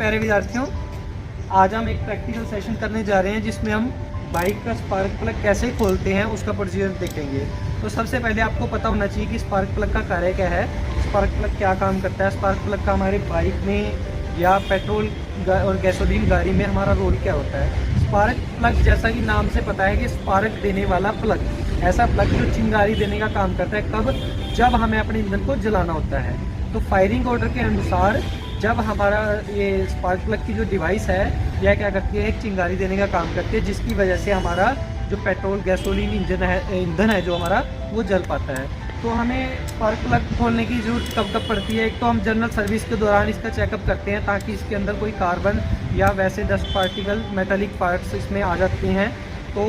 प्यारे विद्यार्थियों, आज हम एक प्रैक्टिकल सेशन करने जा रहे हैं जिसमें हम बाइक का स्पार्क प्लग कैसे खोलते हैं उसका प्रोसीजर देखेंगे। तो सबसे पहले आपको पता होना चाहिए कि स्पार्क प्लग का कार्य क्या है, स्पार्क प्लग क्या काम करता है, स्पार्क प्लग का हमारे बाइक में या पेट्रोल और गैसोलीन गाड़ी में हमारा रोल क्या होता है। स्पार्क प्लग जैसा कि नाम से पता है कि स्पार्क देने वाला प्लग, ऐसा प्लग जो चिंगारी देने का काम करता है। कब? जब हमें अपने इंजन को जलाना होता है। तो फायरिंग ऑर्डर के अनुसार जब हमारा ये स्पार्क प्लग की जो डिवाइस है यह क्या करती है, एक चिंगारी देने का काम करती है, जिसकी वजह से हमारा जो पेट्रोल गैसोलीन ईंधन है जो हमारा वो जल पाता है। तो हमें स्पार्क प्लग खोलने की ज़रूरत कब पड़ती है? एक तो हम जनरल सर्विस के दौरान इसका चेकअप करते हैं ताकि इसके अंदर कोई कार्बन या वैसे डस्ट पार्टिकल मेटालिक पार्ट्स इसमें आ जाते हैं, तो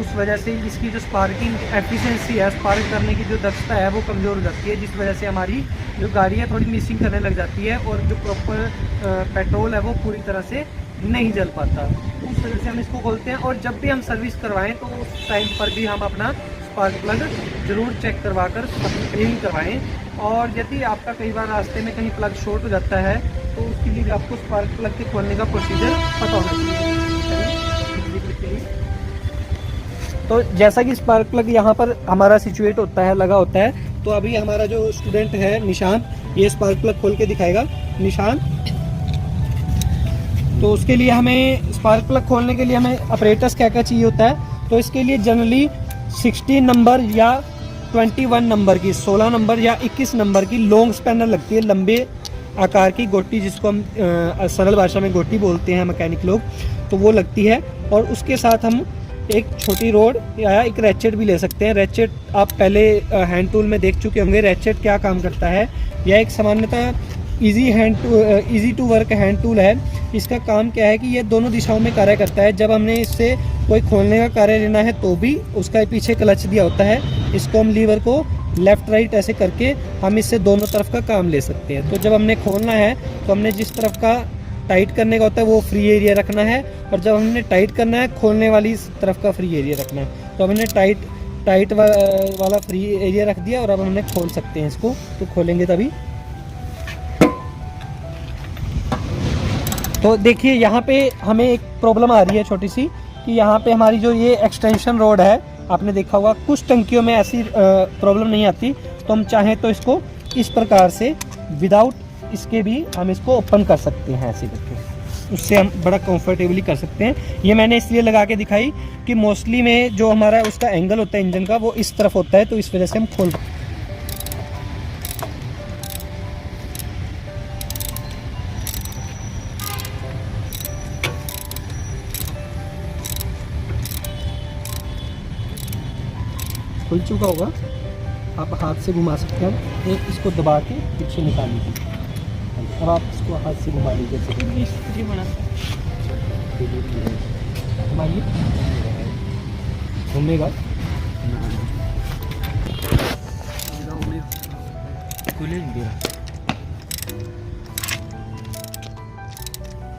उस वजह से इसकी जो स्पार्किंग एफिशिएंसी है, स्पार्क करने की जो दक्षता है वो कमज़ोर हो जाती है, जिस वजह से हमारी जो गाड़ी है थोड़ी मिसिंग करने लग जाती है और जो प्रॉपर पेट्रोल है वो पूरी तरह से नहीं जल पाता। उस वजह से हम इसको खोलते हैं। और जब भी हम सर्विस करवाएं तो उस टाइम पर भी हम अपना स्पार्क प्लग ज़रूर चेक करवा कर क्लीन करवाएं। और यदि आपका कई बार रास्ते में कहीं प्लग शॉर्ट हो जाता है तो उसके लिए आपको स्पार्क प्लग के खोलने का प्रोसीजर पता होना चाहिए। तो जैसा कि स्पार्क प्लग यहाँ पर हमारा सिचुएट होता है, लगा होता है, तो अभी हमारा जो स्टूडेंट है निशांत, ये स्पार्क प्लग खोल के दिखाएगा। निशांत, तो उसके लिए हमें स्पार्क प्लग खोलने के लिए हमें अपरेटस क्या क्या चाहिए होता है। तो इसके लिए जनरली 16 नंबर या 21 नंबर की, 16 नंबर या 21 नंबर की लॉन्ग स्पैनर लगती है, लंबे आकार की गोटी, जिसको हम सरल भाषा में गोटी बोलते हैं मैकेनिक लोग, तो वो लगती है। और उसके साथ हम एक छोटी रोड या एक रैचेट भी ले सकते हैं। रैचेट आप पहले हैंड टूल में देख चुके होंगे। रैचेट क्या काम करता है? यह एक सामान्यतः easy to work hand tool है। इसका काम क्या है कि ये दोनों दिशाओं में कार्य करता है। जब हमने इससे कोई खोलने का कार्य लेना है तो भी उसका पीछे क्लच दिया होता है, इसको हम लीवर को लेफ़्ट राइट ऐसे करके हम इससे दोनों तरफ का काम ले सकते हैं। तो जब हमने खोलना है तो हमने जिस तरफ का टाइट करने का होता है वो फ्री एरिया रखना है, और जब हमने टाइट करना है खोलने वाली तरफ का फ्री एरिया रखना है। तो हमने टाइट वाला फ्री एरिया रख दिया और अब हमने खोल सकते हैं इसको। तो खोलेंगे तभी। तो देखिए यहाँ पे हमें एक प्रॉब्लम आ रही है छोटी सी, कि यहाँ पे हमारी जो ये एक्सटेंशन रोड है, आपने देखा होगा कुछ टंकियों में ऐसी प्रॉब्लम नहीं आती। तो हम चाहें तो इसको इस प्रकार से विदाउट इसके भी हम इसको ओपन कर सकते हैं ऐसे करके, उससे हम बड़ा कंफर्टेबली कर सकते हैं। ये मैंने इसलिए लगा के दिखाई कि मोस्टली में जो हमारा उसका एंगल होता है इंजन का वो इस तरफ होता है, तो इस वजह से हम खोल खुल चुका होगा। आप हाथ से घुमा सकते हैं, एक इसको दबा के पीछे निकाल लीजिए। अब आप इसको हाथ से घुमा लीजिए, घुमाइए, घूमेगा।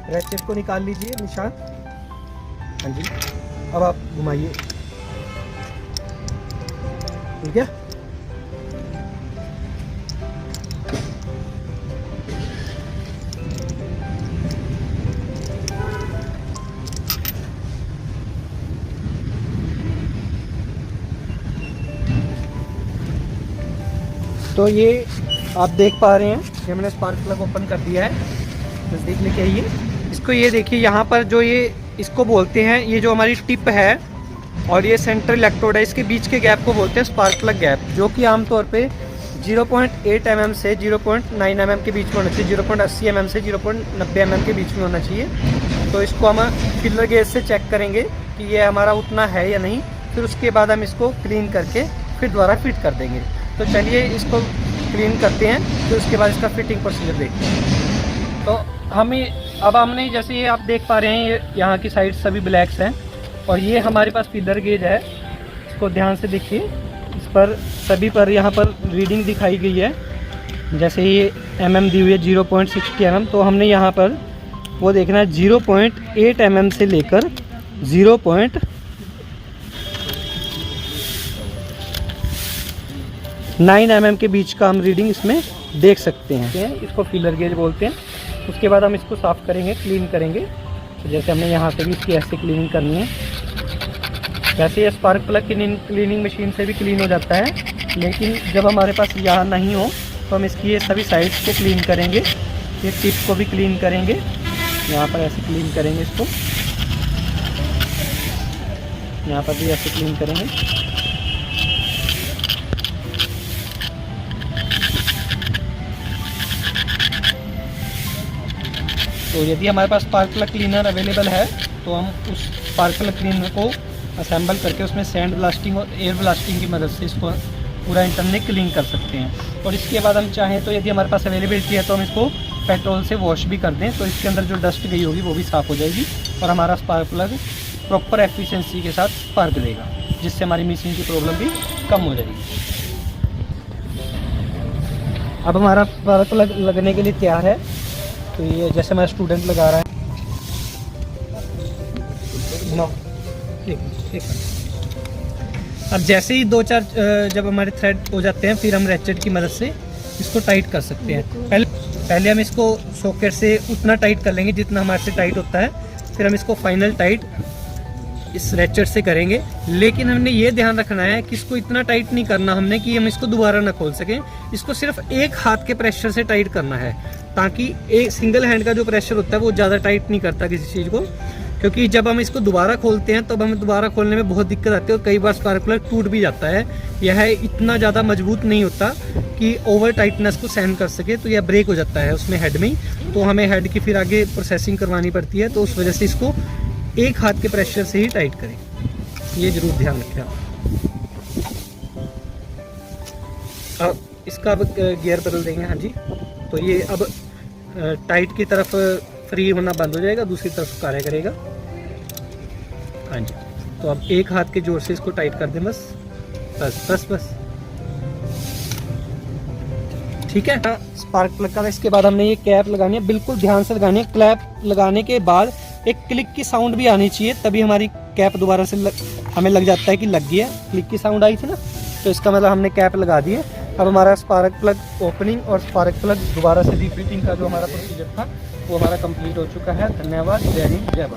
रैचेट को निकाल लीजिए निशांत। हाँ जी, अब आप घुमाइए, ठीक है। तो ये आप देख पा रहे हैं कि हमने स्पार्क प्लग ओपन कर दिया है। नज़दीक लेके आइए इसको। ये देखिए यहाँ पर जो ये इसको बोलते हैं, ये जो हमारी टिप है और ये सेंट्रल इलेक्ट्रोड है, इसके बीच के गैप को बोलते हैं स्पार्क प्लग गैप, जो कि आमतौर पे 0.8 mm से 0.9 mm के बीच में होना चाहिए, 0.80 mm से 0.90 mm के बीच में होना चाहिए। तो इसको हम फिलर गेज से चेक करेंगे कि ये हमारा उतना है या नहीं, फिर उसके बाद हम इसको क्लीन करके फिर दोबारा फिट कर देंगे। तो चलिए इसको क्लीन करते हैं, फिर उसके बाद इसका फिटिंग प्रोसीजर देखते हैं। तो हमने जैसे ये आप देख पा रहे हैं, ये यहाँ की साइड सभी ब्लैक्स हैं और ये हमारे पास फीलर गेज है। इसको ध्यान से देखिए, इस पर सभी पर यहाँ पर रीडिंग दिखाई गई है। जैसे ये mm दी हुई है 0.60 mm, तो हमने यहाँ पर वो देखना है 0.8 mm से लेकर 0.9 mm के बीच का हम रीडिंग इसमें देख सकते हैं। इसको फीलर गेज बोलते हैं। उसके बाद हम इसको साफ़ करेंगे, क्लीन करेंगे। तो जैसे हमने यहाँ पे भी इसकी ऐसे क्लीनिंग करनी है। वैसे ये स्पार्क प्लग क्लीनिंग मशीन से भी क्लीन हो जाता है, लेकिन जब हमारे पास यहाँ नहीं हो तो हम इसकी ये सभी साइड्स को क्लीन करेंगे। ये टिप को भी क्लीन करेंगे, यहाँ पर ऐसे क्लीन करेंगे इसको, यहाँ पर भी ऐसे क्लीन करेंगे। तो यदि हमारे पास स्पार्क प्लग क्लीनर अवेलेबल है तो हम उस स्पार्क प्लग क्लीनर को असेंबल करके उसमें सैंड ब्लास्टिंग और एयर ब्लास्टिंग की मदद से इसको पूरा इंटरनली क्लीन कर सकते हैं। और इसके बाद हम चाहें तो यदि हमारे पास अवेलेबिलिटी है तो हम इसको पेट्रोल से वॉश भी कर दें, तो इसके अंदर जो डस्ट गई होगी वो भी साफ़ हो जाएगी और हमारा स्पार्क प्लग प्रॉपर एफिशिएंसी के साथ स्पार्क देगा, जिससे हमारी मिसिंग की प्रॉब्लम भी कम हो जाएगी। अब हमारा स्पार्क प्लग लगने के लिए तैयार है। तो ये जैसे हमारा स्टूडेंट लगा रहा है, अब जैसे ही 2-4 जब हमारे थ्रेड हो जाते हैं फिर हम रेचेट की मदद से इसको टाइट कर सकते हैं। पहले हम इसको सॉकेट से उतना टाइट कर लेंगे जितना हमारे से टाइट होता है, फिर हम इसको फाइनल टाइट इस रेचेट से करेंगे। लेकिन हमने ये ध्यान रखना है कि इसको इतना टाइट नहीं करना हमने कि हम इसको दोबारा ना खोल सकें। इसको सिर्फ एक हाथ के प्रेशर से टाइट करना है, ताकि एक सिंगल हैंड का जो प्रेशर होता है वो ज़्यादा टाइट नहीं करता किसी चीज़ को, क्योंकि जब हम इसको दोबारा खोलते हैं तब हमें दोबारा खोलने में बहुत दिक्कत आती है और कई बार स्पार्क प्लग टूट भी जाता है। यह इतना ज़्यादा मजबूत नहीं होता कि ओवर टाइटनेस को सहन कर सके, तो यह ब्रेक हो जाता है उसमें हेड में ही। तो हमें हेड की फिर आगे प्रोसेसिंग करवानी पड़ती है, तो उस वजह से इसको एक हाथ के प्रेशर से ही टाइट करें, ये ज़रूर ध्यान रखें आप। अब इसका अब गियर बदल देंगे। हाँ जी, तो ये अब टाइट की तरफ फ्री होना बंद हो जाएगा, दूसरी तरफ कार्य करेगा। हाँ जी, तो अब एक हाथ के जोर से इसको टाइट कर दें, बस बस बस बस, ठीक है। स्पार्क प्लग का इसके बाद हमने ये कैप लगानी है, बिल्कुल ध्यान से लगानी है। क्लैप लगाने के बाद एक क्लिक की साउंड भी आनी चाहिए, तभी हमारी कैप दोबारा से हमें लग जाता है कि लग गया। क्लिक की साउंड आई थी ना, तो इसका मतलब हमने कैप लगा दी है। अब हमारा स्पार्क प्लग ओपनिंग और स्पार्क प्लग दोबारा से रिफिटिंग का जो हमारा प्रोसीजर था वो हमारा कंप्लीट हो चुका है। धन्यवाद। जय हिंद, जय भारत।